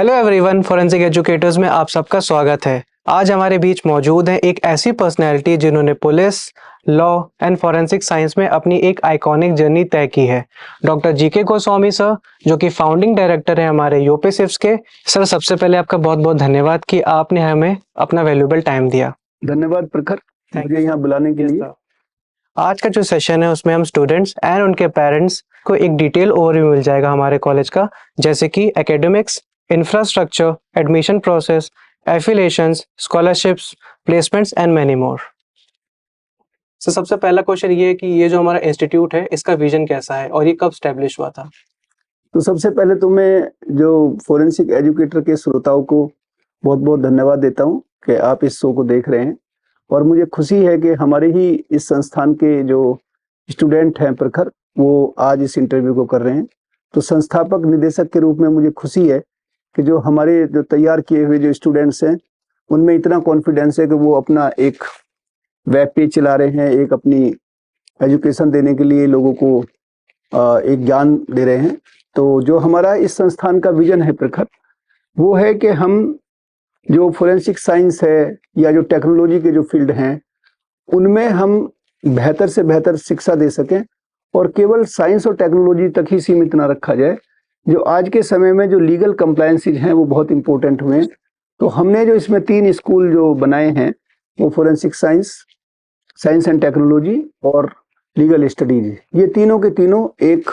Hello everyone, forensic educators में आप सबका स्वागत है। आज हमारे बीच मौजूद हैं एक ऐसी पर्सनैलिटी जिन्होंने police, law and forensic science में अपनी एक आइकॉनिक जर्नी तय की है। डॉक्टर जीके गोस्वामी सर, जो कि फाउंडिंग डायरेक्टर हैं हमारे यूपी सिफ्स के। सर, सबसे पहले आपका बहुत बहुत धन्यवाद कि आपने हमें अपना वैल्यूएबल टाइम दिया। धन्यवाद प्रखर, मुझे यहाँ बुलाने के लिए। आज का जो सेशन है उसमें हम स्टूडेंट्स एंड उनके पेरेंट्स को एक डिटेल ओवरव्यू मिल जाएगा हमारे कॉलेज का, जैसे कि academics, infrastructure, admission process, affiliations, scholarships, placements and many more. So सबसे पहला क्वेश्चन ये है कि ये जो हमारा इंस्टीट्यूट है इसका विजन कैसा है और ये कब स्टैब्लिश हुआ था? तो सबसे पहले तो मैं जो फोरेंसिक एजुकेटर के श्रोताओं को बहुत बहुत धन्यवाद देता हूँ कि आप इस शो को देख रहे हैं। और मुझे खुशी है कि हमारे ही इस संस्थान के जो स्टूडेंट हैं प्रखर, वो आज इस इंटरव्यू को कर रहे हैं। तो संस्थापक निदेशक के रूप में मुझे खुशी है कि जो हमारे जो तैयार किए हुए जो स्टूडेंट्स हैं उनमें इतना कॉन्फिडेंस है कि वो अपना एक वेब पेज चला रहे हैं, एक अपनी एजुकेशन देने के लिए लोगों को एक ज्ञान दे रहे हैं। तो जो हमारा इस संस्थान का विजन है प्रखर, वो है कि हम जो फोरेंसिक साइंस है या जो टेक्नोलॉजी के जो फील्ड हैं उनमें हम बेहतर से बेहतर शिक्षा दे सकें और केवल साइंस और टेक्नोलॉजी तक ही सीमित ना रखा जाए। जो आज के समय में जो लीगल कंप्लायंसेज हैं वो बहुत इंपॉर्टेंट हुए हैं। तो हमने जो इसमें 3 स्कूल जो बनाए हैं वो forensic science, science and technology और लीगल स्टडीज, ये तीनों के तीनों एक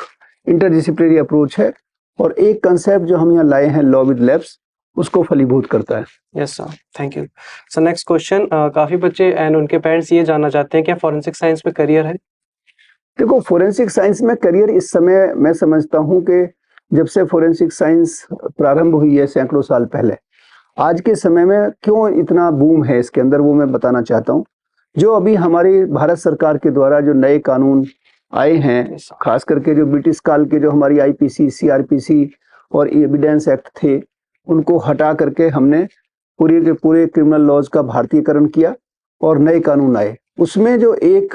इंटरडिसिप्लिनरी अप्रोच है और एक कंसेप्ट जो हम यहाँ लाए हैं लॉ विद लैब्स, उसको फलीभूत करता है। Yes sir, thank you. So next question, काफी बच्चे एंड उनके पेरेंट्स ये जानना चाहते हैं क्या फॉरेंसिक साइंस में करियर है? देखो, फोरेंसिक साइंस में करियर इस समय मैं समझता हूँ कि जब से फोरेंसिक साइंस प्रारंभ हुई है सैकड़ों साल पहले, आज के समय में क्यों इतना बूम है इसके अंदर, वो मैं बताना चाहता हूँ। जो अभी हमारी भारत सरकार के द्वारा जो नए कानून आए हैं, खास करके जो ब्रिटिश काल के जो हमारी आईपीसी, सीआरपीसी और एविडेंस एक्ट थे, उनको हटा करके हमने पूरे के पूरे क्रिमिनल लॉज का भारतीयकरण किया और नए कानून आए। उसमें जो एक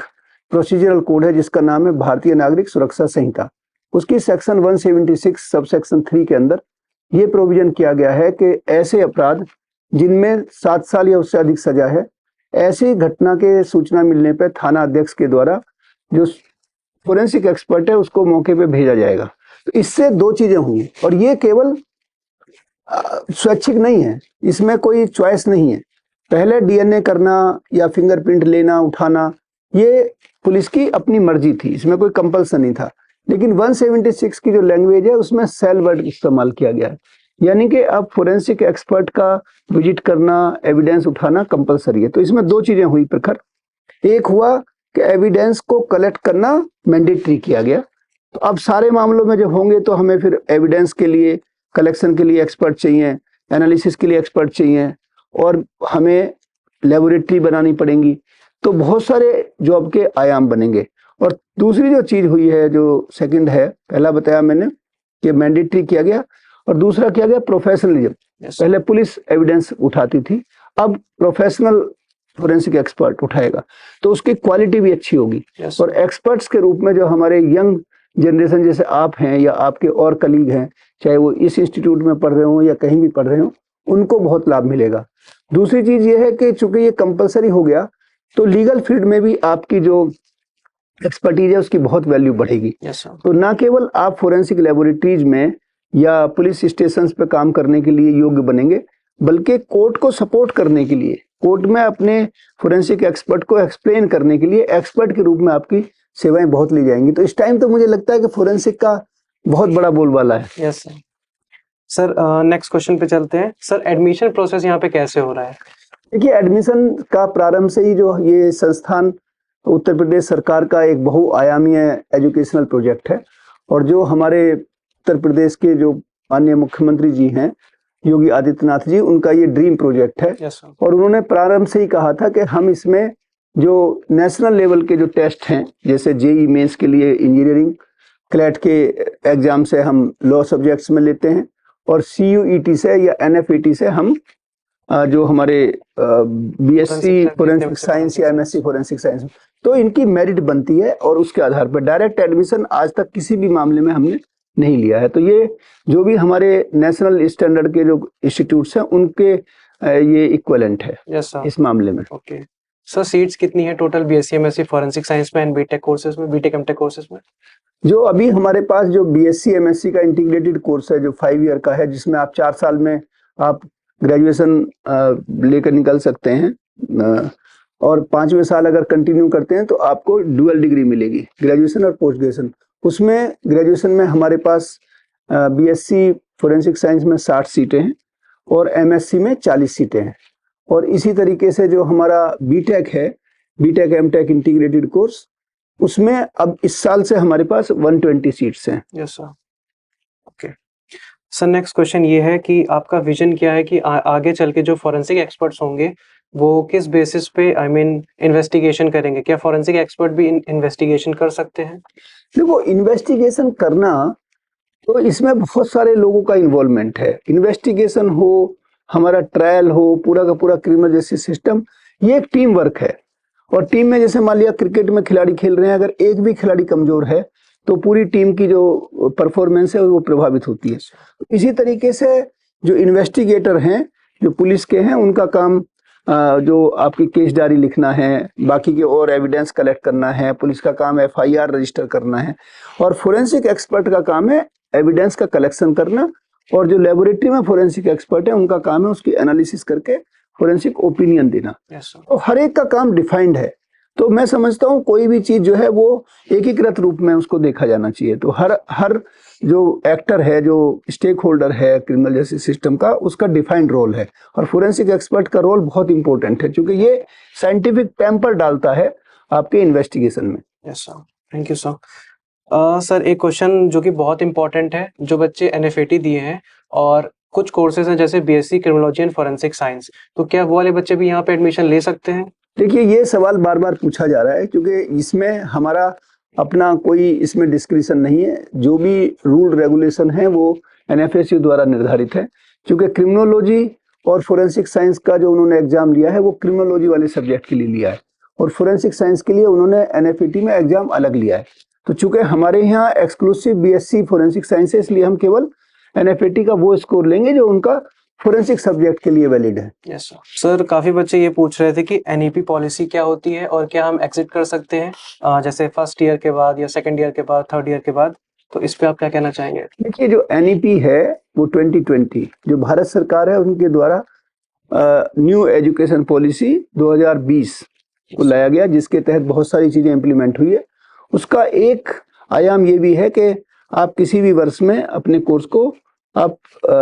प्रोसीजरल कोड है जिसका नाम है भारतीय नागरिक सुरक्षा संहिता, उसकी सेक्शन 176 सब सेक्शन 3 के अंदर ये प्रोविजन किया गया है कि ऐसे अपराध जिनमें 7 साल या उससे अधिक सजा है, ऐसी घटना के सूचना मिलने पर थाना अध्यक्ष के द्वारा जो फोरेंसिक एक्सपर्ट है उसको मौके पे भेजा जाएगा। तो इससे 2 चीजें हुई और ये केवल स्वैच्छिक नहीं है, इसमें कोई चॉइस नहीं है। पहले डीएनए करना या फिंगरप्रिंट लेना उठाना ये पुलिस की अपनी मर्जी थी, इसमें कोई कंपल्सन नहीं था। लेकिन 176 की जो लैंग्वेज है उसमें सेल वर्ड इस्तेमाल किया गया है, यानी कि अब फोरेंसिक एक्सपर्ट का विजिट करना, एविडेंस उठाना कंपलसरी है। तो इसमें 2 चीजें हुई प्रखर। एक हुआ कि एविडेंस को कलेक्ट करना मैंडेटरी किया गया। तो अब सारे मामलों में जब होंगे तो हमें फिर एविडेंस के लिए, कलेक्शन के लिए एक्सपर्ट चाहिए, एनालिसिस के लिए एक्सपर्ट चाहिए और हमें लेबोरेटरी बनानी पड़ेंगी। तो बहुत सारे जॉब के आयाम बनेंगे। और दूसरी जो चीज हुई है, जो सेकंड है, पहला बताया मैंने कि मैंडेटरी किया गया और दूसरा किया गया प्रोफेशनलिज्म। पहले पुलिस एविडेंस उठाती थी, अब प्रोफेशनल फोरेंसिक एक्सपर्ट उठाएगा, तो उसकी क्वालिटी भी अच्छी होगी। और एक्सपर्ट्स के रूप में जो हमारे यंग जनरेशन जैसे आप हैं या आपके और कलीग हैं, चाहे वो इस इंस्टीट्यूट में पढ़ रहे हो या कहीं भी पढ़ रहे हो, उनको बहुत लाभ मिलेगा। दूसरी चीज ये है कि चूंकि ये कंपलसरी हो गया तो लीगल फील्ड में भी आपकी जो एक्सपर्टीज है उसकी बहुत वैल्यू बढ़ेगी। तो ना केवल आप फोरेंसिक लेबोरेटरीज में या पुलिस स्टेशन पे काम करने के लिए योग्य बनेंगे, बल्कि कोर्ट को सपोर्ट करने के लिए, कोर्ट में अपने फोरेंसिक एक्सपर्ट को एक्सप्लेन करने के लिए एक्सपर्ट के रूप में आपकी सेवाएं बहुत ली जाएंगी। तो इस टाइम तो मुझे लगता है कि फोरेंसिक का बहुत बड़ा बोलबाला है। Yes sir. Sir, next question पे चलते हैं। सर, एडमिशन प्रोसेस यहाँ पे कैसे हो रहा है? देखिए, एडमिशन का प्रारंभ से ही जो ये संस्थान उत्तर प्रदेश सरकार का एक बहुआयामी एजुकेशनल प्रोजेक्ट है और जो हमारे उत्तर प्रदेश के जो माननीय मुख्यमंत्री जी हैं योगी आदित्यनाथ जी, उनका ये ड्रीम प्रोजेक्ट है। और उन्होंने प्रारंभ से ही कहा था कि हम इसमें जो नेशनल लेवल के जो टेस्ट हैं, जैसे जेई मेंस के लिए इंजीनियरिंग, क्लैट के एग्जाम से हम लॉ सब्जेक्ट्स में लेते हैं और CUET से या NFET से हम जो हमारे BSc फोरेंसिक साइंस या MSc फोरेंसिक साइंस, तो इनकी मेरिट बनती है और उसके आधार पर डायरेक्ट एडमिशन आज तक किसी भी मामले में हमने नहीं लिया है। तो ये जो भी हमारे नेशनल स्टैंडर्ड के जो इंस्टीट्यूट्स हैं उनके ये इक्विवेलेंट है यस सर। इस मामले में। ओके सर, सीट्स कितनी है total BSc MSc forensic science में एंड बीटेक कोर्सेज में, बीटेक एमटेक कोर्सेज में? जो अभी हमारे पास जो बीएससी एमएससी का इंटीग्रेटेड कोर्स है जो 5 ईयर का है, जिसमें आप 4 साल में आप ग्रेजुएशन लेकर निकल सकते हैं और 5वें साल अगर कंटिन्यू करते हैं तो आपको डुअल डिग्री मिलेगी, ग्रेजुएशन और पोस्ट ग्रेजुएशन। उसमें ग्रेजुएशन में हमारे पास बीएससी फोरेंसिक साइंस में 60 सीटें हैं और एमएससी में 40 सीटें हैं। और इसी तरीके से जो हमारा बीटेक है, बीटेक एमटेक इंटीग्रेटेड कोर्स, उसमें अब इस साल से हमारे पास 120 सीट्स हैं। Yes sir. Okay sir, next question ये है कि आपका विजन क्या है कि आगे चल के जो फॉरेंसिक एक्सपर्ट्स होंगे वो किस बेसिस पे इन्वेस्टिगेशन करेंगे? क्या फॉरेंसिक एक्सपर्ट भी इन्वेस्टिगेशन कर सकते हैं? देखो, इन्वेस्टिगेशन करना तो इसमें बहुत सारे लोगों का इन्वॉल्वमेंट है। इन्वेस्टिगेशन हो, हमारा ट्रायल हो, पूरा का पूरा क्रिमिनल जस्टिस सिस्टम, ये एक टीम वर्क है। और टीम में जैसे मान लिया क्रिकेट में खिलाड़ी खेल रहे हैं, अगर एक भी खिलाड़ी कमजोर है तो पूरी टीम की जो परफॉर्मेंस है वो प्रभावित होती है। इसी तरीके से जो इन्वेस्टिगेटर हैं, जो पुलिस के हैं, उनका काम जो आपकी केस डायरी लिखना है, बाकी के और एविडेंस कलेक्ट करना है, पुलिस का काम एफआईआर रजिस्टर करना है, और फोरेंसिक एक्सपर्ट का काम है एविडेंस का कलेक्शन करना, और जो लेबोरेटरी में फोरेंसिक एक्सपर्ट है उनका काम है उसकी एनालिसिस करके फोरेंसिक ओपिनियन देना। तो हर एक का काम डिफाइंड है। तो मैं समझता हूँ कोई भी चीज जो है वो एकीकृत रूप में उसको देखा जाना चाहिए। तो हर जो एक्टर है, जो स्टेक होल्डर है क्रिमिनल जस्टिस सिस्टम का, उसका डिफाइंड रोल है। और फोरेंसिक एक्सपर्ट का रोल बहुत इंपॉर्टेंट है क्योंकि ये साइंटिफिक टेम्पर डालता है आपके इन्वेस्टिगेशन में। Yes sir, thank you sir. Sir, एक क्वेश्चन जो कि बहुत इंपॉर्टेंट है, जो बच्चे एनएफएटी दिए हैं और कुछ कोर्सेज हैं जैसे BSc criminology and forensic science, तो क्या वो वाले बच्चे भी यहाँ पे एडमिशन ले सकते हैं? देखिए, ये सवाल बार बार पूछा जा रहा है क्योंकि इसमें हमारा अपना कोई इसमें डिस्क्रिशन नहीं है। जो भी रूल रेगुलेशन है वो एनएफएसयू द्वारा निर्धारित है। क्योंकि क्रिमिनोलॉजी और फोरेंसिक साइंस का जो उन्होंने एग्जाम लिया है वो क्रिमिनोलॉजी वाले सब्जेक्ट के लिए लिया है, और फोरेंसिक साइंस के लिए उन्होंने एनएफएटी में एग्जाम अलग लिया है। तो चूंकि हमारे यहाँ एक्सक्लूसिव बीएससी फोरेंसिक साइंस है, इसलिए हम केवल एनएफएटी का वो स्कोर लेंगे जो उनका फोरेंसिक सब्जेक्ट के लिए वैलिड है। Yes sir. सर, काफी बच्चे ये पूछ रहे थे कि एनईपी पॉलिसी क्या होती है और क्या हम एग्जिट कर सकते हैं जैसे फर्स्ट ईयर के बाद या सेकंड ईयर के बाद, थर्ड ईयर के बाद, तो इस पे आप क्या कहना चाहेंगे? देखिए, जो एनईपी है वो 2020 जो भारत सरकार है उनके द्वारा न्यू एजुकेशन पॉलिसी 2020 को लाया गया, जिसके तहत बहुत सारी चीजें इंप्लीमेंट हुई है। उसका एक आयाम ये भी है कि आप किसी भी वर्ष में अपने कोर्स को आप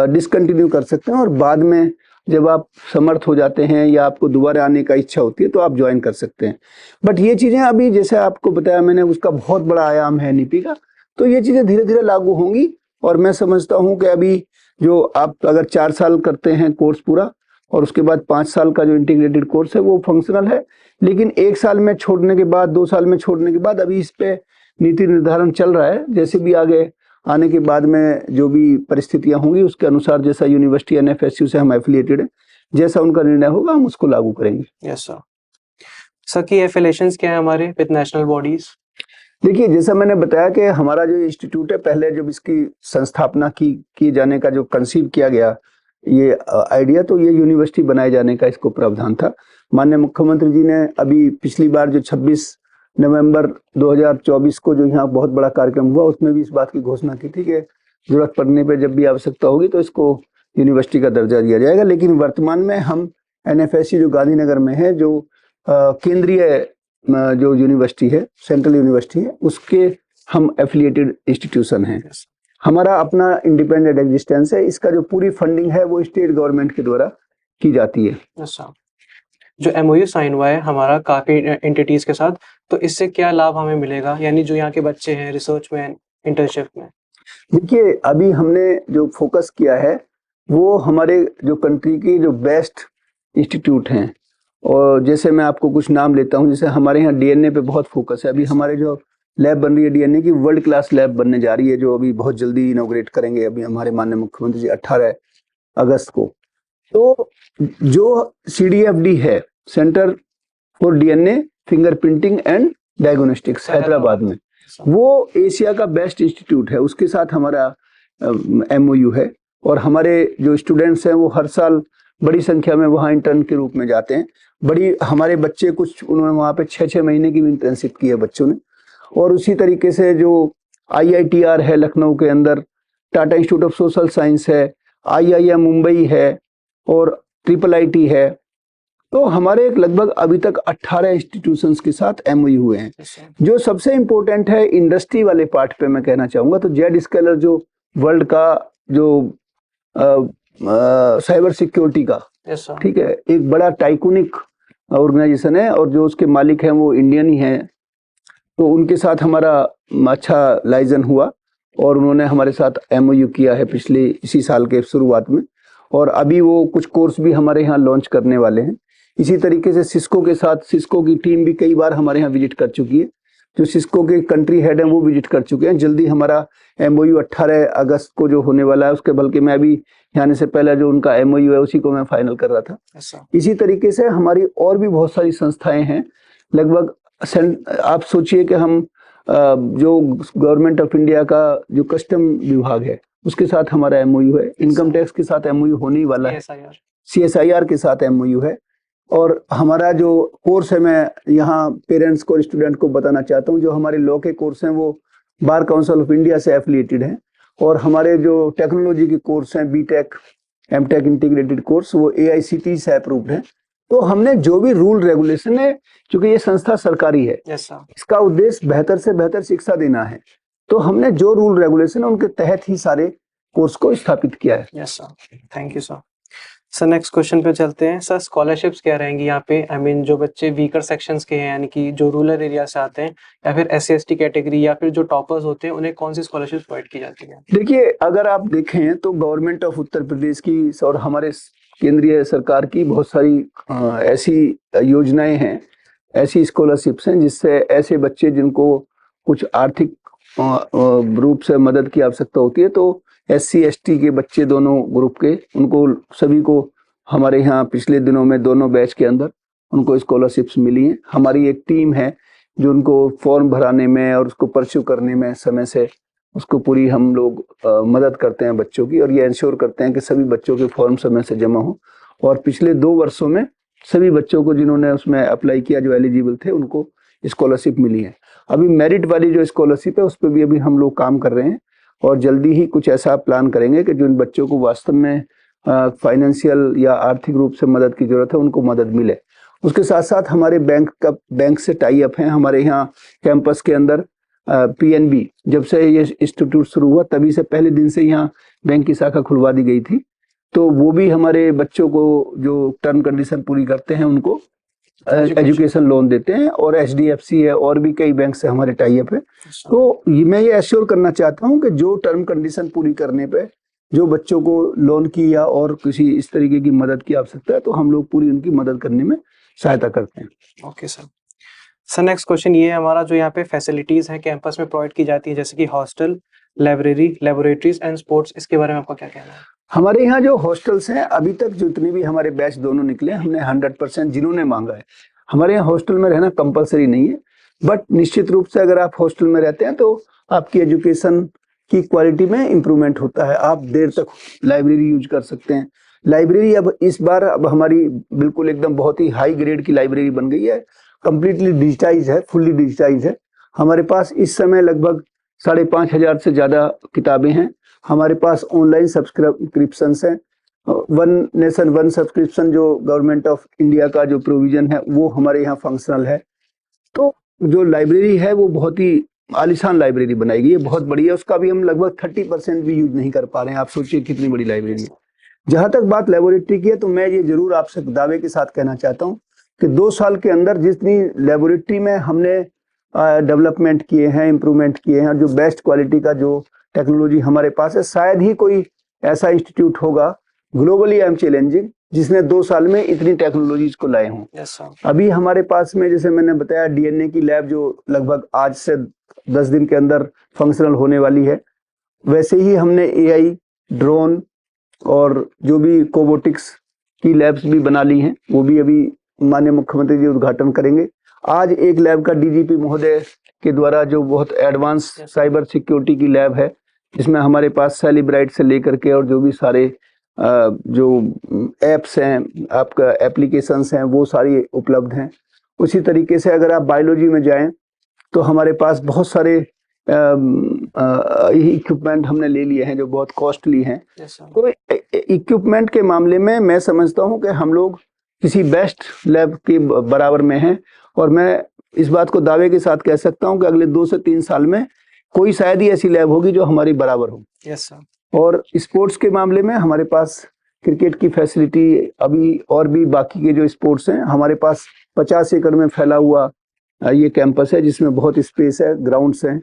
डिसकंटिन्यू कर सकते हैं, और बाद में जब आप समर्थ हो जाते हैं या आपको दोबारा आने का इच्छा होती है तो आप ज्वाइन कर सकते हैं। बट ये चीज़ें अभी, जैसे आपको बताया मैंने, उसका बहुत बड़ा आयाम है एनईपी का, तो ये चीज़ें धीरे धीरे लागू होंगी। और मैं समझता हूँ कि अभी जो आप अगर 4 साल करते हैं कोर्स पूरा, और उसके बाद 5 साल का जो इंटीग्रेटेड कोर्स है वो फंक्शनल है, लेकिन 1 साल में छोड़ने के बाद, 2 साल में छोड़ने के बाद अभी इस पे नीति निर्धारण चल रहा है। जैसे भी आगे आने के बाद में जो भी परिस्थितियां होंगी उसके अनुसार, जैसा यूनिवर्सिटी एनएफएसयू से हम एफिलिएटेड हैं, जैसा उनका निर्णय होगा हम उसको लागू करेंगे। Yes sir. सर, की एफिलिएशंस क्या है हमारे विद नेशनल बॉडीज? देखिए, जैसा मैंने बताया कि हमारा जो इंस्टीट्यूट है, पहले जब इसकी संस्थापना की जाने का जो कंसीव किया गया ये आइडिया, तो ये यूनिवर्सिटी बनाए जाने का इसको प्रावधान था। माननीय मुख्यमंत्री जी ने अभी पिछली बार जो 26 नवंबर 2024 को जो यहाँ बहुत बड़ा कार्यक्रम हुआ, उसमें भी इस बात की घोषणा की थी कि जरूरत पड़ने पर जब भी आवश्यकता होगी तो इसको यूनिवर्सिटी का दर्जा दिया जाएगा। लेकिन वर्तमान में हम एनएफएसयू जो गांधीनगर में है, जो केंद्रीय जो यूनिवर्सिटी है, सेंट्रल यूनिवर्सिटी है, उसके हम एफिलिएटेड इंस्टीट्यूशन हैं। हमारा अपना इंडिपेंडेंट एग्जिस्टेंस है। इसका जो पूरी फंडिंग है वो स्टेट गवर्नमेंट के द्वारा की जाती है। अच्छा, जो एमओयू साइन हुआ है हमारा काफी एंटिटीज के साथ, तो इससे क्या लाभ हमें मिलेगा, यानी जो यहाँ के बच्चे हैं रिसर्च में, इंटर्नशिप में? देखिए, अभी हमने जो फोकस किया है वो हमारे जो कंट्री की जो बेस्ट इंस्टीट्यूट हैं, और जैसे मैं आपको कुछ नाम लेता हूँ, जैसे हमारे यहाँ डीएनए पे बहुत फोकस है। अभी हमारे जो लैब बन रही है डीएनए की, वर्ल्ड क्लास लैब बनने जा रही है, जो अभी बहुत जल्दी इनॉग्रेट करेंगे अभी हमारे माननीय मुख्यमंत्री जी 18 अगस्त को। तो जो CDFD है, centre for DNA fingerprinting and diagnostics, Hyderabad में, वो एशिया का बेस्ट इंस्टीट्यूट है, उसके साथ हमारा MOU है। और हमारे जो स्टूडेंट्स हैं वो हर साल बड़ी संख्या में वहाँ इंटर्न के रूप में जाते हैं। बड़ी हमारे बच्चे कुछ उन्होंने वहाँ पे 6-6 महीने की भी इंटर्नशिप की है बच्चों ने। और उसी तरीके से जो IITR है लखनऊ के अंदर, Tata institute of social science है, IIM मुंबई है और IIIT है। तो हमारे लगभग अभी तक 18 इंस्टीट्यूशंस के साथ MOU हुए हैं। जो सबसे इम्पोर्टेंट है इंडस्ट्री वाले पार्ट पे मैं कहना चाहूँगा, तो जेड स्केलर जो वर्ल्ड का जो साइबर सिक्योरिटी का, ठीक है, एक बड़ा टाइकूनिक ऑर्गेनाइजेशन है और जो उसके मालिक हैं वो इंडियन ही हैं। तो उनके साथ हमारा अच्छा लाइजन हुआ और उन्होंने हमारे साथ MOU किया है पिछले इसी साल के शुरुआत में। और अभी वो कुछ कोर्स भी हमारे यहाँ लॉन्च करने वाले हैं। इसी तरीके से सिस्को के साथ, सिस्को की टीम भी कई बार हमारे यहाँ विजिट कर चुकी है। जो सिस्को के कंट्री हेड हैं वो विजिट कर चुके हैं। जल्दी हमारा MOU 18 अगस्त को जो होने वाला है उसके, बल्कि मैं अभी आने से पहले जो उनका MOU है उसी को मैं फाइनल कर रहा था। इसी तरीके से हमारी और भी बहुत सारी संस्थाएं हैं। लगभग आप सोचिए कि हम जो गवर्नमेंट ऑफ इंडिया का जो कस्टम विभाग है उसके साथ हमारा MOU है, इनकम टैक्स के साथ MOU होने ही वाला है, CSIR के साथ MOU है। और हमारा जो कोर्स है, मैं यहाँ पेरेंट्स को, स्टूडेंट को बताना चाहता हूँ, जो हमारे लॉ के कोर्स हैं वो बार काउंसिल ऑफ इंडिया से एफिलिएटेड हैं। और हमारे जो टेक्नोलॉजी के कोर्स हैं, BTech MTech इंटीग्रेटेड कोर्स, वो AICTE से अप्रूव्ड है। तो हमने जो भी रूल रेगुलेशन है, क्योंकि ये संस्था सरकारी है, इसका उद्देश्य बेहतर से बेहतर शिक्षा देना है, तो हमने जो रूल रेगुलेशन है उनके तहत ही सारे कोर्स को स्थापित किया है। Yes sir, thank you sir. Sir next question पे चलते हैं। सर स्कॉलरशिप्स क्या रहेंगी यहाँ पे? आई मीन जो बच्चे वीकर सेक्शंस के हैं, यानी कि जो रूरल एरिया से आते हैं, या फिर SC/ST कैटेगरी, या फिर जो टॉपर्स होते हैं, उन्हें कौन सी स्कॉलरशिप प्रोवाइड की जाती है? देखिए, अगर आप देखें तो गवर्नमेंट ऑफ उत्तर प्रदेश की और हमारे केंद्रीय सरकार की बहुत सारी ऐसी योजनाएं हैं, ऐसी स्कॉलरशिप्स हैं जिससे ऐसे बच्चे जिनको कुछ आर्थिक रूप से मदद की आवश्यकता होती है, तो SC/ST के बच्चे दोनों ग्रुप के, उनको सभी को हमारे यहाँ पिछले दिनों में दोनों बैच के अंदर उनको स्कॉलरशिप्स मिली हैं। हमारी एक टीम है जो उनको फॉर्म भराने में और उसको परस्यू करने में समय से उसको पूरी हम लोग मदद करते हैं बच्चों की, और ये इंश्योर करते हैं कि सभी बच्चों के फॉर्म समय से जमा हो। और पिछले 2 वर्षों में सभी बच्चों को जिन्होंने उसमें अप्लाई किया, जो एलिजिबल थे, उनको स्कॉलरशिप मिली है। अभी मेरिट वाली जो स्कॉलरशिप है उस पर भी अभी हम लोग काम कर रहे हैं और जल्दी ही कुछ ऐसा प्लान करेंगे कि जो इन बच्चों को वास्तव में फाइनेंशियल या आर्थिक रूप से मदद की जरूरत है उनको मदद मिले। उसके साथ साथ हमारे बैंक से टाई अप हैं। हमारे यहाँ कैंपस के अंदर PNB, जब से ये इंस्टीट्यूट शुरू हुआ तभी से पहले दिन से यहाँ बैंक की शाखा खुलवा दी गई थी, तो वो भी हमारे बच्चों को जो टर्म कंडीशन पूरी करते हैं उनको एजुकेशन लोन देते हैं। और HDFC है और भी कई बैंक से हमारे टाई अप है। तो मैं ये एश्योर करना चाहता हूँ कि जो टर्म कंडीशन पूरी करने पे जो बच्चों को लोन की या और किसी इस तरीके की मदद की आवश्यकता है, तो हम लोग पूरी उनकी मदद करने में सहायता करते हैं। Okay sir. Sir next question ये है हमारा, जो यहाँ पे फैसिलिटीज हैं कैंपस में प्रोवाइड की जाती है, जैसे कि hostel, library, laboratories and sports, इसके बारे में आपका क्या कहना है? हमारे यहाँ जो हॉस्टल्स हैं, अभी तक जितने भी हमारे बैच दोनों निकले, हमने 100% जिन्होंने मांगा है, हमारे यहाँ हॉस्टल में रहना कंपलसरी नहीं है, बट निश्चित रूप से अगर आप हॉस्टल में रहते हैं तो आपकी एजुकेशन की क्वालिटी में इम्प्रूवमेंट होता है। आप देर तक लाइब्रेरी यूज कर सकते हैं। लाइब्रेरी अब इस बार हमारी बिल्कुल एकदम बहुत ही हाई ग्रेड की लाइब्रेरी बन गई है, कंप्लीटली डिजिटाइज है, फुल्ली डिजिटाइज है। हमारे पास इस समय लगभग 5,500 से ज़्यादा किताबें हैं। हमारे पास ऑनलाइन सब्सक्रिप्शन हैं, वन नेशन वन सब्सक्रिप्शन जो गवर्नमेंट ऑफ इंडिया का जो प्रोविजन है वो हमारे यहाँ फंक्शनल है। तो जो लाइब्रेरी है वो बहुत ही आलीशान लाइब्रेरी बनाई गई है, बहुत बड़ी है। उसका भी हम लगभग 30% भी यूज नहीं कर पा रहे हैं। आप सोचिए कितनी बड़ी लाइब्रेरी है। जहां तक बात लेबोरेटरी की है, तो मैं ये जरूर आपसे दावे के साथ कहना चाहता हूँ कि 2 साल के अंदर जितनी लेबोरेटरी में हमने डेवलपमेंट किए हैं, इम्प्रूवमेंट किए हैं, जो बेस्ट क्वालिटी का जो टेक्नोलॉजी हमारे पास है, शायद ही कोई ऐसा इंस्टीट्यूट होगा ग्लोबली आई एम चैलेंजिंग जिसने 2 साल में इतनी टेक्नोलॉजीज को लाए हों। अभी हमारे पास में, जैसे मैंने बताया, DNA की लैब जो लगभग आज से 10 दिन के अंदर फंक्शनल होने वाली है, वैसे ही हमने AI, ड्रोन और जो भी कोबोटिक्स की लैब्स भी बना ली हैं, वो भी अभी माननीय मुख्यमंत्री जी उद्घाटन करेंगे। आज एक लैब का डीजीपी महोदय के द्वारा जो बहुत एडवांस साइबर सिक्योरिटी की लैब है, जिसमें हमारे पास सेलिब्राइट से लेकर के और जो भी सारे जो एप्स हैं, आपका एप्लीकेशंस हैं, वो सारी उपलब्ध हैं। उसी तरीके से अगर आप बायोलॉजी में जाएं तो हमारे पास बहुत सारे इक्विपमेंट हमने ले लिए हैं जो बहुत कॉस्टली हैं। तो इक्विपमेंट के मामले में मैं समझता हूं कि हम लोग किसी बेस्ट लैब के बराबर में हैं, और मैं इस बात को दावे के साथ कह सकता हूं कि अगले 2 से 3 साल में कोई शायद ही ऐसी लैब होगी जो हमारी बराबर हो। Yes sir. और स्पोर्ट्स के मामले में हमारे पास क्रिकेट की फैसिलिटी अभी और भी बाकी के जो स्पोर्ट्स हैं, हमारे पास 50 एकड़ में फैला हुआ ये कैंपस है जिसमें बहुत स्पेस है, ग्राउंड्स हैं,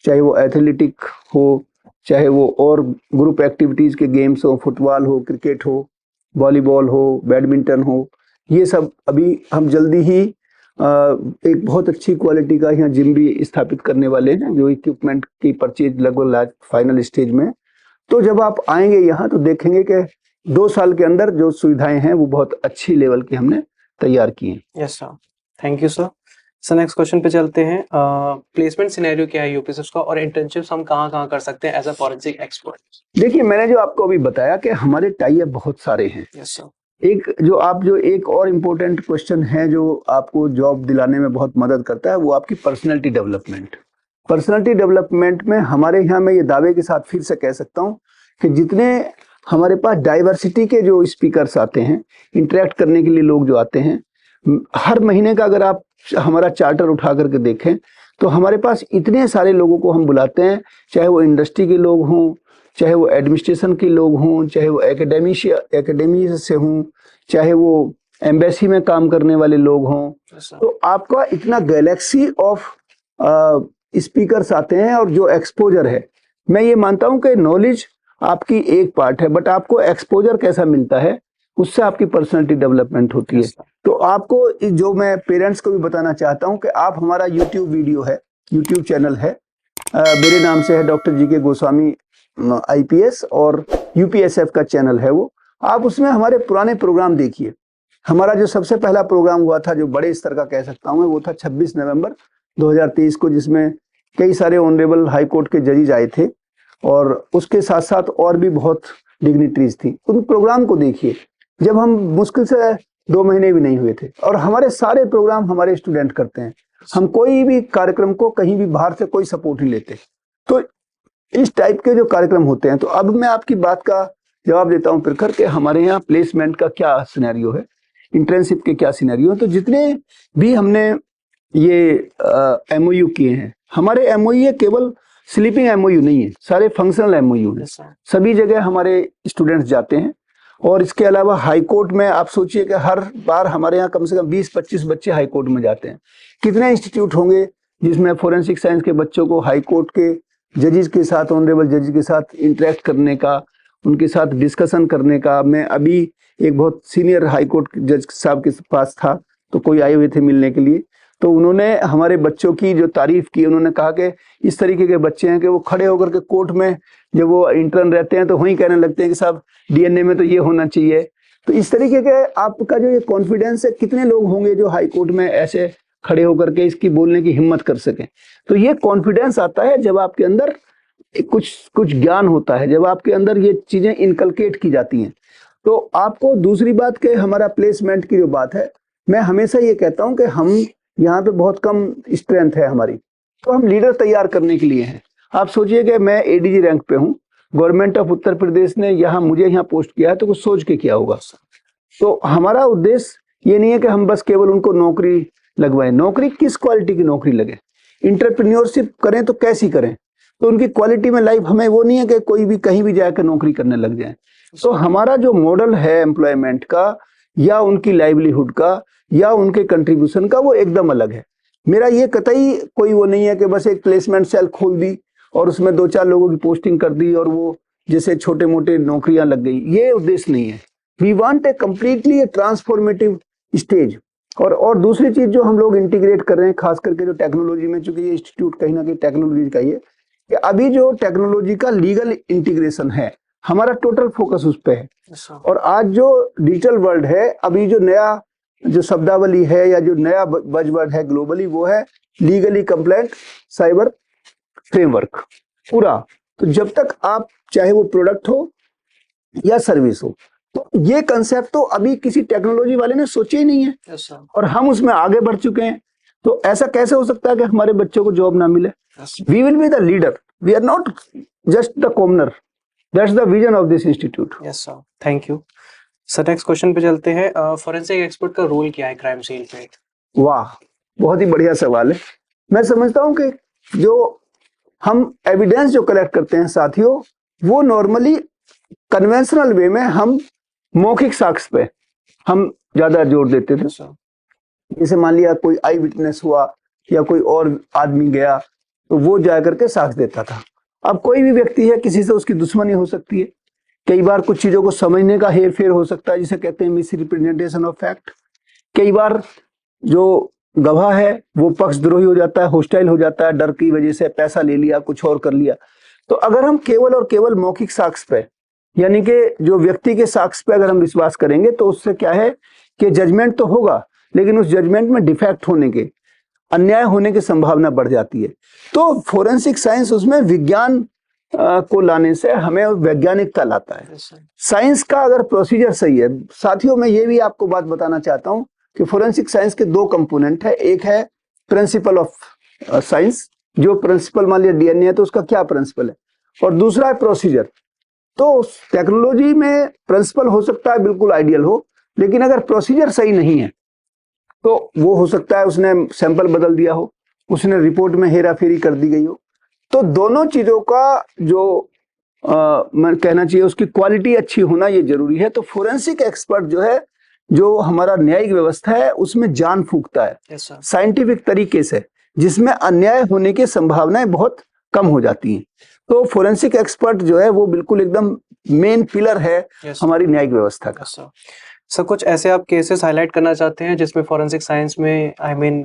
चाहे वो एथलेटिक हो, चाहे वो और ग्रुप एक्टिविटीज के गेम्स हो, फुटबॉल हो, क्रिकेट हो, वॉलीबॉल हो, बैडमिंटन हो, ये सब अभी हम जल्दी ही एक बहुत अच्छी क्वालिटी का यहाँ जिम भी स्थापित करने वाले हैं, जो इक्विपमेंट की परचेज लगभग फाइनल स्टेज में। तो जब आप आएंगे यहाँ तो देखेंगे कि 2 साल के अंदर जो सुविधाएं हैं वो बहुत अच्छी लेवल की हमने तैयार की हैं। Yes sir, thank you sir. Sir next question पे चलते हैं। प्लेसमेंट सिनेरियो क्या है यूपीएससी का, और इंटर्नशिप्स हम कहाँ करते सकते हैं एज अ फॉरेंसिक एक्सपर्ट? देखिए, मैंने जो आपको अभी बताया कि हमारे टाई अप बहुत सारे हैं। Yes sir. एक और इम्पोर्टेंट क्वेश्चन है जो आपको जॉब दिलाने में बहुत मदद करता है, वो आपकी पर्सनैलिटी डेवलपमेंट। पर्सनैलिटी डेवलपमेंट में हमारे यहाँ मैं ये दावे के साथ फिर से कह सकता हूँ कि जितने हमारे पास डाइवर्सिटी के जो स्पीकर्स आते हैं, इंटरेक्ट करने के लिए लोग जो आते हैं, हर महीने का अगर आप हमारा चार्टर उठा करके देखें तो हमारे पास इतने सारे लोगों को हम बुलाते हैं, चाहे वो इंडस्ट्री के लोग हों, चाहे वो एडमिनिस्ट्रेशन के लोग हों, चाहे वो एकेडमी से हों, चाहे वो एम्बेसी में काम करने वाले लोग हों। तो आपका इतना गैलेक्सी ऑफ स्पीकर्स आते हैं, और जो एक्सपोजर है, मैं ये मानता हूं कि नॉलेज आपकी एक पार्ट है, बट आपको एक्सपोजर कैसा मिलता है उससे आपकी पर्सनैलिटी डेवलपमेंट होती है। तो आपको जो मैं पेरेंट्स को भी बताना चाहता हूं कि आप हमारा यूट्यूब चैनल है, मेरे नाम से है, डॉक्टर जी.के. गोस्वामी IPS, और UPSF का चैनल है वो। आप उसमें हमारे पुराने प्रोग्राम देखिए। हमारा जो सबसे पहला प्रोग्राम हुआ था, जो बड़े स्तर का कह सकता हूँ मैं, वो था 26 नवंबर 2023 को, जिसमें कई सारे ऑनरेबल हाई कोर्ट के जजेज आए थे, और उसके साथ साथ और भी बहुत डिग्निटरीज थी। उन प्रोग्राम को देखिए, जब हम मुश्किल से 2 महीने भी नहीं हुए थे, और हमारे सारे प्रोग्राम हमारे स्टूडेंट करते हैं। हम कोई भी कार्यक्रम को कहीं भी बाहर से कोई सपोर्ट नहीं लेते। तो इस टाइप के जो कार्यक्रम होते हैं, तो अब मैं आपकी बात का जवाब देता हूं प्रखर के हमारे यहाँ प्लेसमेंट का क्या सिनेरियो है, इंटर्नशिप के क्या सिनेरियो है। तो जितने भी हमने ये MOU किए हैं, हमारे MOU केवल स्लीपिंग MOU नहीं है, सारे फंक्शनल MOU है। सभी जगह हमारे स्टूडेंट्स जाते हैं, और इसके अलावा हाई कोर्ट में आप सोचिए कि हर बार हमारे यहाँ कम से कम 20-25 बच्चे हाई कोर्ट में जाते हैं। कितने इंस्टीट्यूट होंगे जिसमें फोरेंसिक साइंस के बच्चों को हाई कोर्ट के जजेस के साथ, ऑनरेबल जजेस के साथ इंटरेक्ट करने का, उनके साथ डिस्कशन करने का। मैं अभी एक बहुत सीनियर हाई कोर्ट जज साहब के पास था, तो कोई आए हुए थे मिलने के लिए, तो उन्होंने हमारे बच्चों की जो तारीफ की, उन्होंने कहा कि इस तरीके के बच्चे हैं कि वो खड़े होकर के कोर्ट में जब वो इंटर्न रहते हैं तो वहीं कहने लगते हैं कि साहब DNA में तो ये होना चाहिए। तो इस तरीके के आपका जो ये कॉन्फिडेंस है, कितने लोग होंगे जो हाई कोर्ट में ऐसे खड़े होकर के इसकी बोलने की हिम्मत कर सकें। तो ये कॉन्फिडेंस आता है जब आपके अंदर कुछ ज्ञान होता है, जब आपके अंदर ये चीजें इनकलकेट की जाती हैं। तो आपको दूसरी बात के हमारा प्लेसमेंट की जो बात है, मैं हमेशा ये कहता हूं कि हम यहाँ पे बहुत कम स्ट्रेंथ है हमारी, तो हम लीडर तैयार करने के लिए हैं। आप सोचिए कि मैं ADG रैंक पे हूँ, गवर्नमेंट ऑफ उत्तर प्रदेश ने मुझे यहाँ पोस्ट किया है, तो कुछ सोच के किया होगा। तो हमारा उद्देश्य ये नहीं है कि हम बस केवल उनको नौकरी लगवाएं। नौकरी किस क्वालिटी की नौकरी लगे, इंटरप्रेन्योरशिप करें तो कैसी करें, तो उनकी क्वालिटी में लाइफ, हमें वो नहीं है कि कोई भी कहीं भी जाकर नौकरी करने लग जाए। तो हमारा जो मॉडल है एम्प्लॉयमेंट का, या उनकी लाइवलीहुड का, या उनके कंट्रीब्यूशन का, वो एकदम अलग है। मेरा ये कतई कोई वो नहीं है कि बस एक प्लेसमेंट सेल खोल दी और उसमें 2-4 लोगों की पोस्टिंग कर दी और वो जैसे छोटे मोटे नौकरियां लग गई, ये उद्देश्य नहीं है। We want a completely transformative stage. और दूसरी चीज जो हम लोग इंटीग्रेट कर रहे हैं, खास करके जो टेक्नोलॉजी में, चूंकि ये इंस्टीट्यूट कहीं ना कहीं टेक्नोलॉजी का ही है, कि अभी जो टेक्नोलॉजी का लीगल इंटीग्रेशन है, हमारा टोटल फोकस उस पर है। और आज जो डिजिटल वर्ल्ड है, अभी जो नया जो शब्दावली है या जो नया बजवर्ड है ग्लोबली वो है लीगली कंप्लायंट साइबर फ्रेमवर्क पूरा। तो जब तक आप चाहे वो प्रोडक्ट हो या सर्विस हो, तो ये कंसेप्ट तो अभी किसी टेक्नोलॉजी वाले ने सोचे ही नहीं है। yes, और हम उसमें आगे बढ़ चुके हैं। तो ऐसा कैसे हो सकता है कि हमारे बच्चों को जॉब ना मिले? We will be the leader, we are not just the commoner. That's the vision of this institute. Yes sir, thank you sir. Next question पे चलते हैं। फॉरेंसिक एक्सपर्ट का रोल क्या है क्राइम सीन पे? वाह, बहुत ही बढ़िया सवाल है। मैं समझता हूं कि जो हम एविडेंस जो कलेक्ट करते हैं साथियों, वो नॉर्मली कन्वेंशनल वे में हम मौखिक साक्ष्य पे हम ज्यादा जोर देते थे। जैसे मान लिया कोई आई विटनेस हुआ या कोई और आदमी गया तो वो जा करके साक्ष्य देता था। अब कोई भी व्यक्ति है, किसी से उसकी दुश्मनी हो सकती है, कई बार कुछ चीजों को समझने का हेर फेर हो सकता है जिसे कहते हैं मिस रिप्रेजेंटेशन ऑफ फैक्ट। कई बार जो गवाह है वो पक्षद्रोही हो जाता है, होस्टाइल हो जाता है, डर की वजह से पैसा ले लिया, कुछ और कर लिया। तो अगर हम केवल और केवल मौखिक साक्ष्य पे, यानी कि जो व्यक्ति के साक्ष्य पे अगर हम विश्वास करेंगे तो उससे क्या है कि जजमेंट तो होगा, लेकिन उस जजमेंट में डिफेक्ट होने के, अन्याय होने की संभावना बढ़ जाती है। तो फोरेंसिक साइंस उसमें विज्ञान को लाने से हमें वैज्ञानिकता लाता है। साइंस का अगर प्रोसीजर सही है साथियों, मैं ये भी आपको बात बताना चाहता हूं कि फोरेंसिक साइंस के दो कंपोनेंट है। एक है प्रिंसिपल ऑफ साइंस, जो प्रिंसिपल मान लिया डीएनए है तो उसका क्या प्रिंसिपल है, और दूसरा है प्रोसीजर। तो टेक्नोलॉजी में प्रिंसिपल हो सकता है बिल्कुल आइडियल हो, लेकिन अगर प्रोसीजर सही नहीं है तो वो हो सकता है उसने सैंपल बदल दिया हो, उसने रिपोर्ट में हेरा फेरी कर दी गई हो। तो दोनों चीजों का जो मैं कहना चाहिए उसकी क्वालिटी अच्छी होना ये जरूरी है। तो फोरेंसिक एक्सपर्ट जो है, जो हमारा न्यायिक व्यवस्था है उसमें जान फूंकता है साइंटिफिक तरीके से, जिसमें अन्याय होने की संभावनाएं बहुत कम हो जाती हैं। तो फोरेंसिक एक्सपर्ट जो है वो बिल्कुल एकदम मेन पिलर है हमारी न्यायिक व्यवस्था का। सर कुछ ऐसे आप केसेस हाईलाइट करना चाहते हैं जिसमें फोरेंसिक साइंस में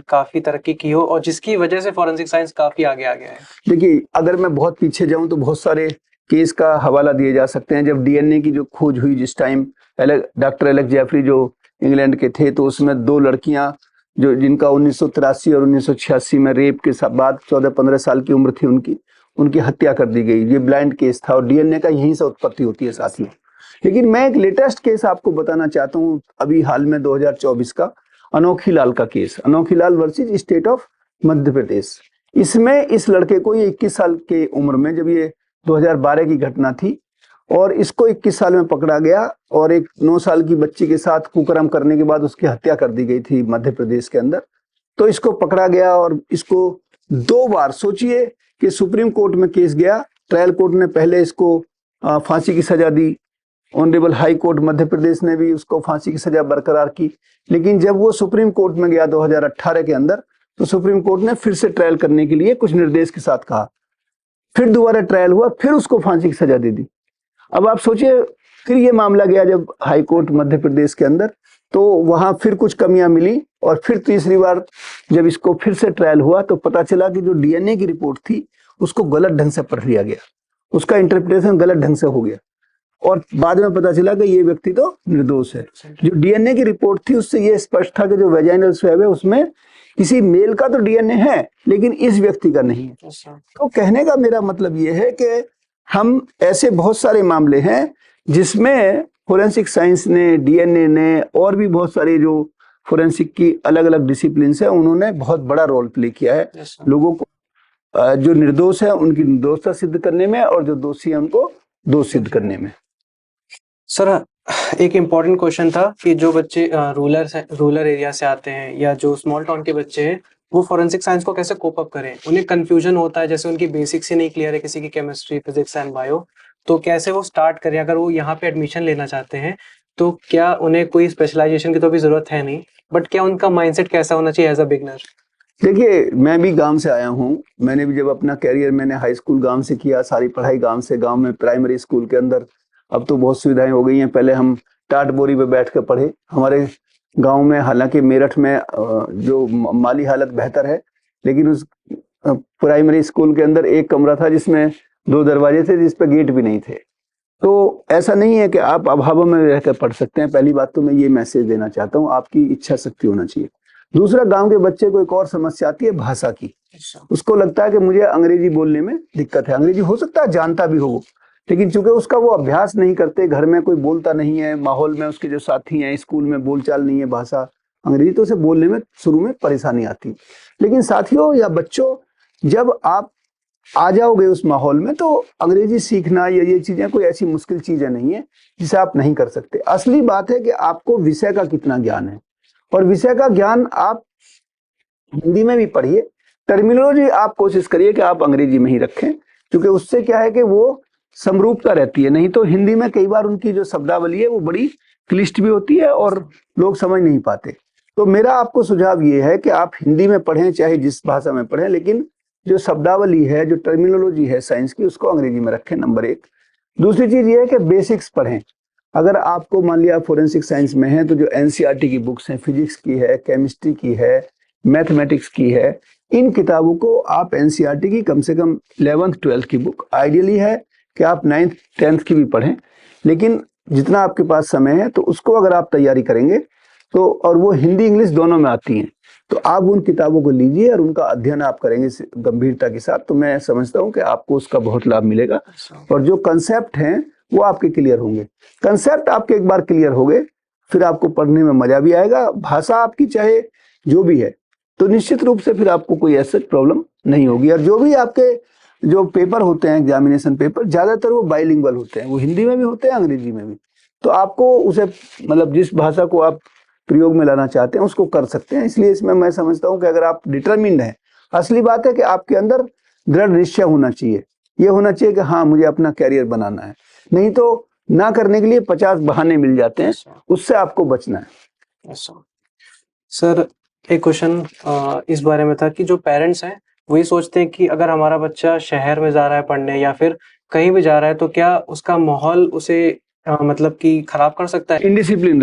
काफी तरक्की की हो और जिसकी वजह से फोरेंसिक साइंस काफी आगे आ गया है? देखिए, अगर मैं बहुत पीछे जाऊं तो बहुत सारे केस का हवाला दिए जा सकते हैं। जब डीएनए की जो खोज हुई, जिस टाइम डॉक्टर एलेक्स जेफरी जो इंग्लैंड के थे, तो उसमें दो लड़कियां जो जिनका 1983 और 1986 में रेप के बाद 14-15 साल की उम्र थी उनकी हत्या कर दी गई। ये ब्लाइंड केस था और डीएनए का यहीं से उत्पत्ति होती है साथियों। लेकिन मैं एक लेटेस्ट केस आपको बताना चाहता हूँ, अभी हाल में 2024 का अनोखी लाल का केस, अनोखी लाल versus state of Madhya Pradesh. इसमें इस लड़के को, ये 21 साल के उम्र में, जब ये 2012 की घटना थी और इसको 21 साल में पकड़ा गया और एक 9 साल की बच्ची के साथ कुकर्म करने के बाद उसकी हत्या कर दी गई थी मध्य प्रदेश के अंदर। तो इसको पकड़ा गया और इसको 2 बार, सोचिए कि सुप्रीम कोर्ट में केस गया, ट्रायल कोर्ट ने पहले इसको फांसी की सजा दी, honourable high court Madhya Pradesh ने भी उसको फांसी की सजा बरकरार की। लेकिन जब वो सुप्रीम कोर्ट में गया 2018 के अंदर, तो सुप्रीम कोर्ट ने फिर से ट्रायल करने के लिए कुछ निर्देश के साथ कहा। फिर दोबारा ट्रायल हुआ, फिर उसको फांसी की सजा दे दी। अब आप सोचिए, फिर ये मामला गया जब हाई कोर्ट मध्य प्रदेश के अंदर, तो वहां फिर कुछ कमियां मिली और फिर तीसरी बार जब इसको फिर से ट्रायल हुआ तो पता चला कि जो डीएनए की रिपोर्ट थी उसको गलत ढंग से पढ़ लिया गया, उसका इंटरप्रिटेशन गलत ढंग से हो गया और बाद में पता चला कि ये व्यक्ति तो निर्दोष है। जो डीएनए की रिपोर्ट थी उससे ये स्पष्ट था कि जो वेजाइनल स्वैब है उसमें किसी मेल का तो डीएनए है, लेकिन इस व्यक्ति का नहीं है। तो कहने का मेरा मतलब ये है कि हम ऐसे बहुत सारे मामले हैं जिसमें फोरेंसिक साइंस ने, डीएनए ने और भी बहुत सारे जो फोरेंसिक की अलग अलग डिसिप्लिन है उन्होंने बहुत बड़ा रोल प्ले किया है लोगों को जो निर्दोष है उनकी निर्दोषता सिद्ध करने में और जो दोषी है उनको दोष सिद्ध करने में। सर एक इम्पॉर्टेंट क्वेश्चन था कि जो बच्चे रूरल एरिया से आते हैं या जो स्मॉल टाउन के बच्चे हैं वो फोरेंसिक साइंस को कैसे कोप अप करें? उन्हें कंफ्यूजन होता है, जैसे उनकी बेसिक्स ही नहीं क्लियर है किसी की केमिस्ट्री, फिजिक्स एंड बायो, तो कैसे वो स्टार्ट करें? अगर वो यहाँ पे एडमिशन लेना चाहते हैं तो क्या उन्हें कोई स्पेशलाइजेशन की तो भी जरूरत है नहीं, बट क्या उनका माइंडसेट कैसा होना चाहिए एज अ बिगनर? देखिए, मैं भी गांव से आया हूँ। मैंने भी जब अपना कैरियर मैंने हाई स्कूल गांव से किया, सारी पढ़ाई गांव से। गांव में प्राइमरी स्कूल के अंदर अब तो बहुत सुविधाएं हो गई हैं। पहले हम टाट बोरी पे बैठ कर पढ़े हमारे गांव में। हालांकि मेरठ में जो माली हालत बेहतर है, लेकिन उस प्राइमरी स्कूल के अंदर एक कमरा था जिसमें 2 दरवाजे थे, जिस पे गेट भी नहीं थे। तो ऐसा नहीं है कि आप अभाव में रहकर पढ़ सकते हैं। पहली बात तो मैं ये मैसेज देना चाहता हूँ, आपकी इच्छा शक्ति होना चाहिए। दूसरा, गांव के बच्चे को एक और समस्या आती है भाषा की। उसको लगता है कि मुझे अंग्रेजी बोलने में दिक्कत है। अंग्रेजी हो सकता है जानता भी हो, लेकिन चूंकि उसका वो अभ्यास नहीं करते, घर में कोई बोलता नहीं है, माहौल में उसके जो साथी हैं, स्कूल में बोलचाल नहीं है भाषा अंग्रेजी, तो उसे बोलने में शुरू में परेशानी आती। लेकिन साथियों या बच्चों, जब आप आ जाओगे उस माहौल में, तो अंग्रेजी सीखना या ये चीजें कोई ऐसी मुश्किल चीजें नहीं है जिसे आप नहीं कर सकते। असली बात है कि आपको विषय का कितना ज्ञान है, और विषय का ज्ञान आप हिंदी में भी पढ़िए, टर्मिनोलॉजी आप कोशिश करिए कि आप अंग्रेजी में ही रखें, क्योंकि उससे क्या है कि वो समरूपता रहती है। नहीं तो हिंदी में कई बार उनकी जो शब्दावली है वो बड़ी क्लिष्ट भी होती है और लोग समझ नहीं पाते। तो मेरा आपको सुझाव ये है कि आप हिंदी में पढ़ें, चाहे जिस भाषा में पढ़ें, लेकिन जो शब्दावली है, जो टर्मिनोलॉजी है साइंस की, उसको अंग्रेजी में रखें, नंबर 1। दूसरी चीज ये है कि बेसिक्स पढ़ें। अगर आपको मान लिया फोरेंसिक साइंस में है, तो जो एनसीईआरटी की बुक्स हैं, फिजिक्स की है, केमिस्ट्री की है, मैथमेटिक्स की है, इन किताबों को आप एनसीईआरटी की कम से कम 11th 12th की बुक, आइडियली है कि आप 9th 10th की भी पढ़ें, लेकिन जितना आपके पास समय है तो उसको अगर आप तैयारी करेंगे तो, और वो हिंदी इंग्लिश दोनों में आती हैं, तो आप उन किताबों को लीजिए और उनका अध्ययन आप करेंगे गंभीरता के साथ, तो मैं समझता हूँ कि आपको उसका बहुत लाभ मिलेगा। और जो कंसेप्ट हैं वो आपके क्लियर होंगे। कंसेप्ट आपके एक बार क्लियर हो गए, फिर आपको पढ़ने में मजा भी आएगा। भाषा आपकी चाहे जो भी है, तो निश्चित रूप से फिर आपको कोई ऐसा प्रॉब्लम नहीं होगी। और जो भी आपके जो पेपर होते हैं, एग्जामिनेशन पेपर, ज्यादातर वो बाइलिंगुअल होते हैं, वो हिंदी में भी होते हैं, अंग्रेजी में भी। तो आपको उसे, मतलब जिस भाषा को आप प्रयोग में लाना चाहते हैं उसको कर सकते हैं। इसलिए इसमें मैं समझता हूं कि अगर आप डिटरमिन्ड हैं, असली बात है कि आपके अंदर दृढ़ निश्चय होना चाहिए। ये होना चाहिए कि हाँ, मुझे अपना कैरियर बनाना है, नहीं तो ना करने के लिए 50 बहाने मिल जाते हैं, उससे आपको बचना है। सर, एक क्वेश्चन इस बारे में था कि जो पेरेंट्स हैं वही सोचते हैं कि अगर हमारा बच्चा शहर में जा रहा है पढ़ने या फिर कहीं भी जा रहा है, तो क्या उसका माहौल उसे मतलब कि खराब कर सकता है? इनडिसिप्लिन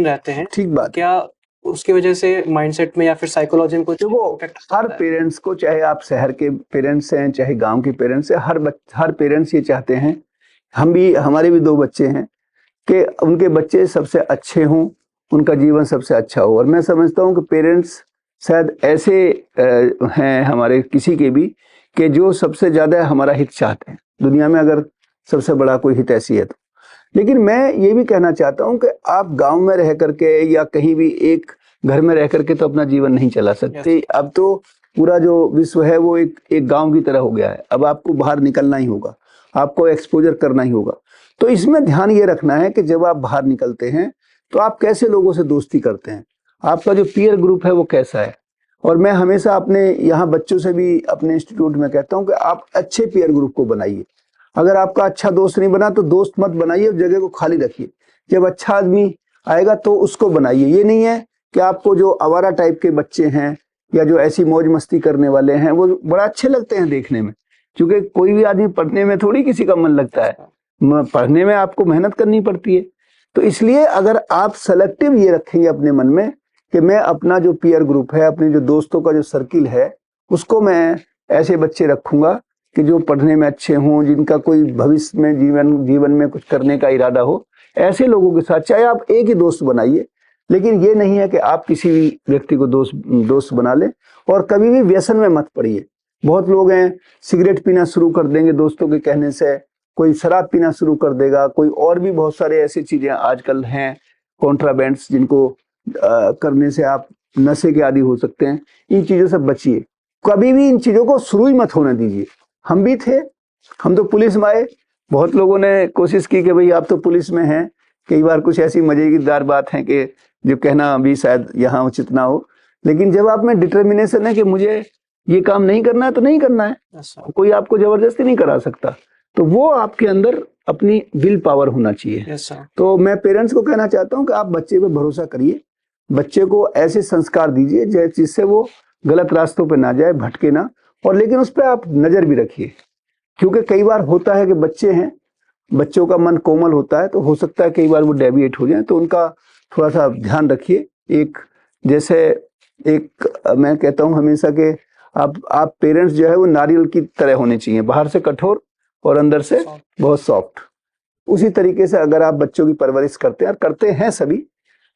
रहते हैं, ठीक बात। क्या उसकी वजह से माइंडसेट में या फिर साइकोलॉजी में कुछ देखो, हर पेरेंट्स को, चाहे आप शहर के पेरेंट्स हैं चाहे गांव के पेरेंट्स हैं, हर पेरेंट्स ये चाहते हैं, हमारे भी 2 बच्चे हैं, कि उनके बच्चे सबसे अच्छे हों, उनका जीवन सबसे अच्छा हो। और मैं समझता हूं कि पेरेंट्स शायद ऐसे हैं हमारे किसी के भी, कि जो सबसे ज्यादा हमारा हित चाहते हैं दुनिया में, अगर सबसे बड़ा कोई हित ऐसी है तो। लेकिन मैं ये भी कहना चाहता हूं कि आप गांव में रह करके या कहीं भी एक घर में रह करके तो अपना जीवन नहीं चला सकते। अब तो पूरा जो विश्व है वो एक गांव की तरह हो गया है। अब आपको बाहर निकलना ही होगा, आपको एक्सपोजर करना ही होगा। तो इसमें ध्यान ये रखना है कि जब आप बाहर निकलते हैं तो आप कैसे लोगों से दोस्ती करते हैं, आपका जो पीयर ग्रुप है वो कैसा है। और मैं हमेशा अपने यहाँ बच्चों से भी अपने इंस्टीट्यूट में कहता हूँ कि आप अच्छे पीयर ग्रुप को बनाइए। अगर आपका अच्छा दोस्त नहीं बना तो दोस्त मत बनाइए, उस जगह को खाली रखिए। जब अच्छा आदमी आएगा तो उसको बनाइए। ये नहीं है कि आपको जो आवारा टाइप के बच्चे हैं या जो ऐसी मौज मस्ती करने वाले हैं वो बड़ा अच्छे लगते हैं देखने में, क्योंकि कोई भी आदमी पढ़ने में थोड़ी किसी का मन लगता है, पढ़ने में आपको मेहनत करनी पड़ती है। तो इसलिए अगर आप सेलेक्टिव ये रखेंगे अपने मन में कि मैं अपना जो पीयर ग्रुप है, अपने जो दोस्तों का जो सर्किल है, उसको मैं ऐसे बच्चे रखूंगा कि जो पढ़ने में अच्छे हों, जिनका कोई भविष्य में जीवन में कुछ करने का इरादा हो, ऐसे लोगों के साथ चाहे आप एक ही दोस्त बनाइए। लेकिन ये नहीं है कि आप किसी भी व्यक्ति को दोस्त बना लें। और कभी भी व्यसन में मत पड़िए। बहुत लोग हैं, सिगरेट पीना शुरू कर देंगे दोस्तों के कहने से, कोई शराब पीना शुरू कर देगा, कोई और भी बहुत सारे ऐसी चीजें आजकल हैं, कॉन्ट्राबैंड्स, जिनको करने से आप नशे के आदी हो सकते हैं। इन चीजों से बचिए, कभी भी इन चीजों को शुरू ही मत होने दीजिए। हम भी थे, हम तो पुलिस में आए, बहुत लोगों ने कोशिश की कि भाई आप तो पुलिस में हैं। कई बार कुछ ऐसी मजेदार बात है कि जो कहना अभी शायद यहाँ उचित ना हो, लेकिन जब आप में डिटर्मिनेशन है कि मुझे ये काम नहीं करना है तो नहीं करना है, कोई आपको जबरदस्ती नहीं करा सकता, तो वो आपके अंदर अपनी विल पावर होना चाहिए। तो मैं पेरेंट्स को कहना चाहता हूँ कि आप बच्चे पे भरोसा करिए, बच्चे को ऐसे संस्कार दीजिए जिससे वो गलत रास्तों पे ना जाए, भटके ना। और लेकिन उस पर आप नजर भी रखिए, क्योंकि कई बार होता है कि बच्चे हैं, बच्चों का मन कोमल होता है, तो हो सकता है कई बार वो डेविएट हो जाए, तो उनका थोड़ा सा ध्यान रखिए। मैं कहता हूँ हमेशा कि आप पेरेंट्स जो है वो नारियल की तरह होने चाहिए, बाहर से कठोर और अंदर से बहुत सॉफ्ट। उसी तरीके से अगर आप बच्चों की परवरिश करते हैं और करते हैं सभी,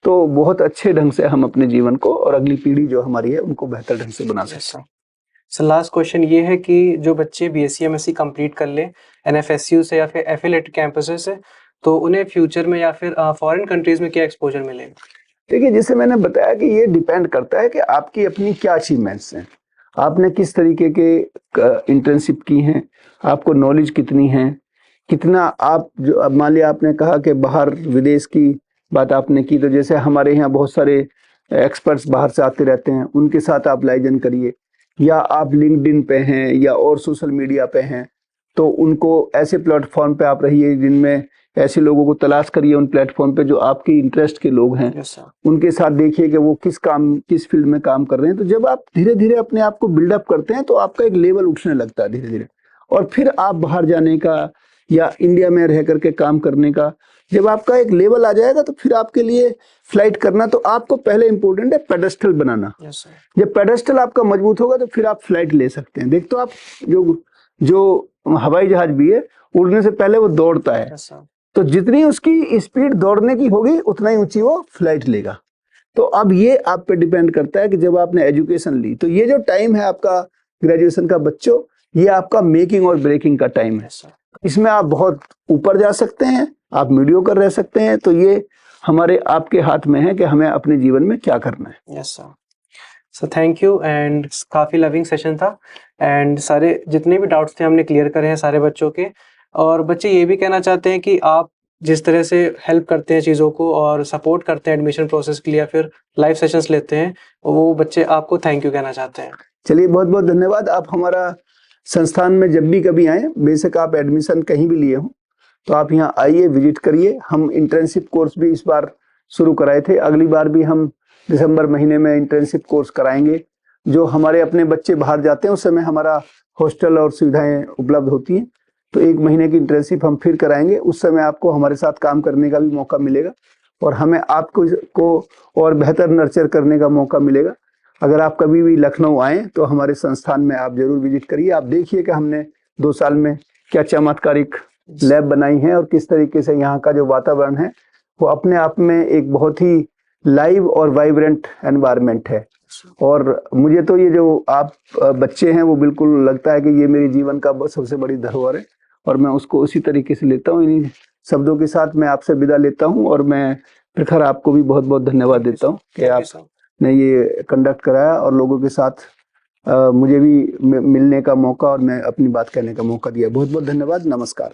तो बहुत अच्छे ढंग से हम अपने जीवन को और अगली पीढ़ी जो हमारी है उनको बेहतर ढंग से बना सकते हैं। सर लास्ट क्वेश्चन ये है कि जो बच्चे बीएससी एमएससी कंप्लीट कर ले एनएफएसयू से या फिर एफिलिएटेड कैंपसेस से, तो उन्हें फ्यूचर में या फिर फॉरेन कंट्रीज में क्या एक्सपोजर मिलेगा? देखिए, जैसे मैंने बताया कि ये डिपेंड करता है कि आपकी अपनी क्या अचीवमेंट्स हैं, आपने किस तरीके के इंटर्नशिप की हैं, आपको नॉलेज कितनी है, कितना आप जो अब मान लिया आपने कहा कि बाहर विदेश की बात आपने की, तो जैसे हमारे यहाँ बहुत सारे एक्सपर्ट्स बाहर से आते रहते हैं, उनके साथ आप लाइजन करिए, या आप लिंक्डइन पे हैं या और सोशल मीडिया पे हैं, तो उनको ऐसे प्लेटफॉर्म पे आप रहिए जिनमें ऐसे लोगों को तलाश करिए उन प्लेटफॉर्म पे जो आपके इंटरेस्ट के लोग हैं। Yes sir. उनके साथ देखिए कि वो किस फील्ड में काम कर रहे हैं। तो जब आप धीरे धीरे अपने आप को बिल्डअप करते हैं तो आपका एक लेवल उठने लगता है धीरे धीरे, और फिर आप बाहर जाने का या इंडिया में रह करके काम करने का जब आपका एक लेवल आ जाएगा तो फिर आपके लिए फ्लाइट करना, तो आपको पहले इंपॉर्टेंट है पेडेस्टल बनाना। Yes sir. जब पेडेस्टल आपका मजबूत होगा तो फिर आप फ्लाइट ले सकते हैं। देख तो आप जो हवाई जहाज भी है, उड़ने से पहले वो दौड़ता है, यस सर। तो जितनी उसकी स्पीड दौड़ने की होगी उतना ही ऊंची वो फ्लाइट लेगा। तो अब ये आप पे डिपेंड करता है कि जब आपने एजुकेशन ली, तो ये जो टाइम है आपका ग्रेजुएशन का बच्चों, ये आपका मेकिंग और ब्रेकिंग का टाइम है। Yes sir. इसमें आप बहुत ऊपर जा सकते हैं, आप मीडियोकर रह सकते हैं। तो ये हमारे आपके हाथ में है कि हमें अपने जीवन में क्या करना है। Yes sir. So thank you, and काफ़ी लविंग सेशन था, एंड सारे जितने भी डाउट्स थे हमने क्लियर करे हैं सारे बच्चों के। और बच्चे ये भी कहना चाहते हैं कि आप जिस तरह से हेल्प करते हैं चीज़ों को और सपोर्ट करते हैं एडमिशन प्रोसेस के लिए या फिर लाइव सेशंस लेते हैं, वो बच्चे आपको थैंक यू कहना चाहते हैं। चलिए, बहुत बहुत धन्यवाद। आप हमारा संस्थान में जब भी कभी आए, बेशक आप एडमिशन कहीं भी लिए हो, तो आप यहाँ आइए, विजिट करिए। हम इंटर्नशिप कोर्स भी इस बार शुरू कराए थे, अगली बार भी हम दिसंबर महीने में इंटर्नशिप कोर्स कराएंगे। जो हमारे अपने बच्चे बाहर जाते हैं उस समय हमारा हॉस्टल और सुविधाएं उपलब्ध होती हैं, तो 1 महीने की इंटर्नशिप हम फिर कराएंगे। उस समय आपको हमारे साथ काम करने का भी मौका मिलेगा और हमें आपको और बेहतर नर्चर करने का मौका मिलेगा। अगर आप कभी भी लखनऊ आएँ तो हमारे संस्थान में आप जरूर विजिट करिए। आप देखिए कि हमने 2 साल में क्या चमत्कारिक लैब बनाई है और किस तरीके से यहाँ का जो वातावरण है वो अपने आप में एक बहुत ही लाइव और वाइब्रेंट एनवायरनमेंट है। और मुझे तो ये जो आप बच्चे हैं वो बिल्कुल लगता है कि ये मेरे जीवन का सबसे बड़ी धरोहर है, और मैं उसको उसी तरीके से लेता हूँ। इन्हीं शब्दों के साथ मैं आपसे विदा लेता हूँ, और मैं प्रखर आपको भी बहुत बहुत धन्यवाद देता हूँ कि आपने ये कंडक्ट कराया और लोगों के साथ मुझे भी मिलने का मौका और मैं अपनी बात कहने का मौका दिया। बहुत बहुत धन्यवाद। नमस्कार।